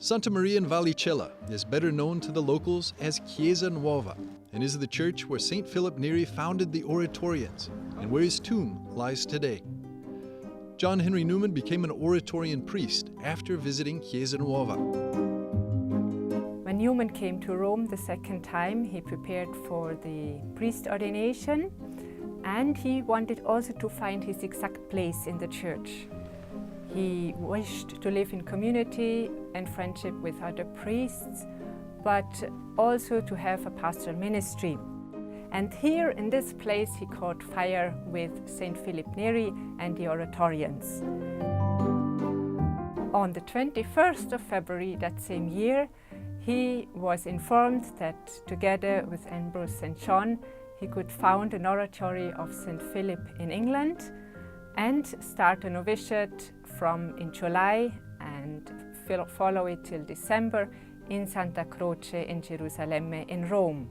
Santa Maria in Vallicella is better known to the locals as Chiesa Nuova and is the church where Saint Philip Neri founded the Oratorians and where his tomb lies today. John Henry Newman became an Oratorian priest after visiting Chiesa Nuova. When Newman came to Rome the second time, he prepared for the priest ordination, and he wanted also to find his exact place in the church. He wished to live in community and friendship with other priests, but also to have a pastoral ministry. And here in this place he caught fire with Saint Philip Neri and the Oratorians. On the 21st of February that same year, he was informed that together with Ambrose St. he could found an oratory of Saint Philip in England and start a novitiate from in July and follow it till December in Santa Croce in Jerusalem in Rome.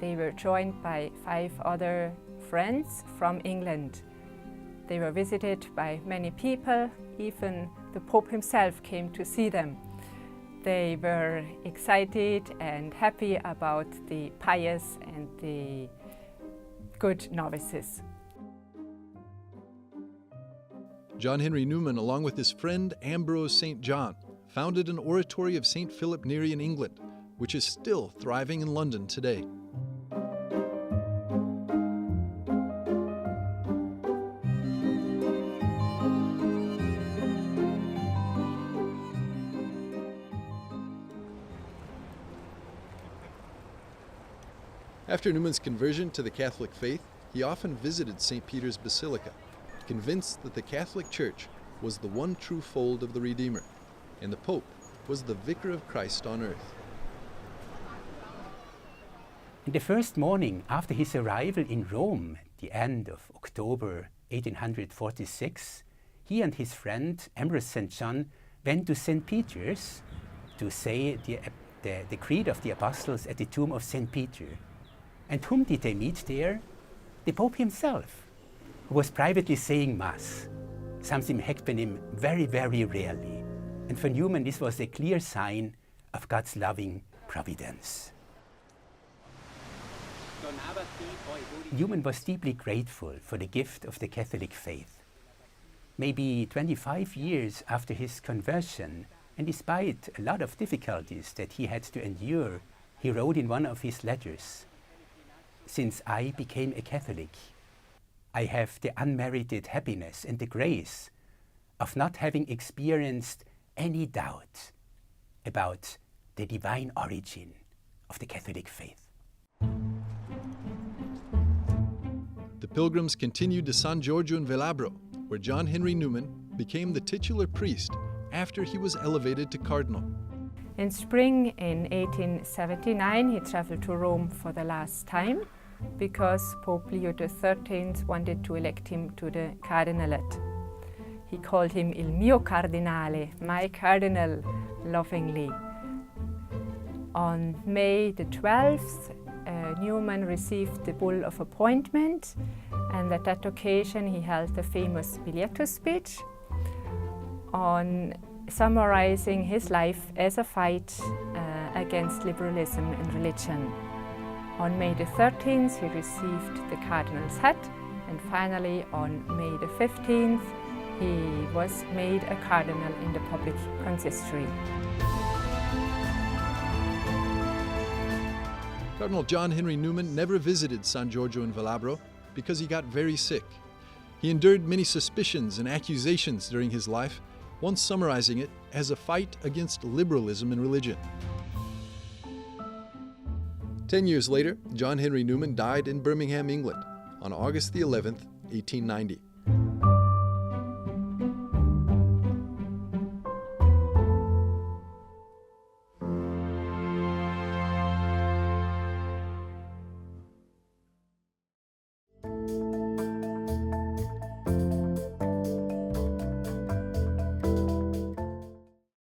They were joined by 5 other friends from England. They were visited by many people, even the Pope himself came to see them. They were excited and happy about the pious and the good novices. John Henry Newman, along with his friend Ambrose St. founded an oratory of Saint Philip Neri in England, which is still thriving in London today. After Newman's conversion to the Catholic faith, he often visited St. Peter's Basilica, convinced that the Catholic Church was the one true fold of the Redeemer, and the Pope was the Vicar of Christ on earth. In the first morning after his arrival in Rome, at the end of October 1846, he and his friend Ambrose St. went to St. Peter's to say the Creed of the Apostles at the tomb of St. Peter. And whom did they meet there? The Pope himself, who was privately saying Mass, something happening very, very rarely. And for Newman, this was a clear sign of God's loving providence. Newman was deeply grateful for the gift of the Catholic faith. Maybe 25 years after his conversion, and despite a lot of difficulties that he had to endure, he wrote in one of his letters, "Since I became a Catholic, I have the unmerited happiness and the grace of not having experienced any doubt about the divine origin of the Catholic faith." The pilgrims continued to San Giorgio in Velabro, where John Henry Newman became the titular priest after he was elevated to cardinal. In spring in 1879, he traveled to Rome for the last time because Pope Leo XIII wanted to elect him to the cardinalate. He called him Il mio cardinale, my cardinal, lovingly. On May the 12th, Newman received the bull of appointment, and at that occasion he held the famous Biglietto speech on summarizing his life as a fight against liberalism in religion. On May the 13th, he received the cardinal's hat, and finally on May the 15th, he was made a cardinal in the public consistory. Cardinal John Henry Newman never visited San Giorgio in Velabro because he got very sick. He endured many suspicions and accusations during his life, once summarizing it as a fight against liberalism in religion. 10 years later, John Henry Newman died in Birmingham, England, on August the 11th, 1890.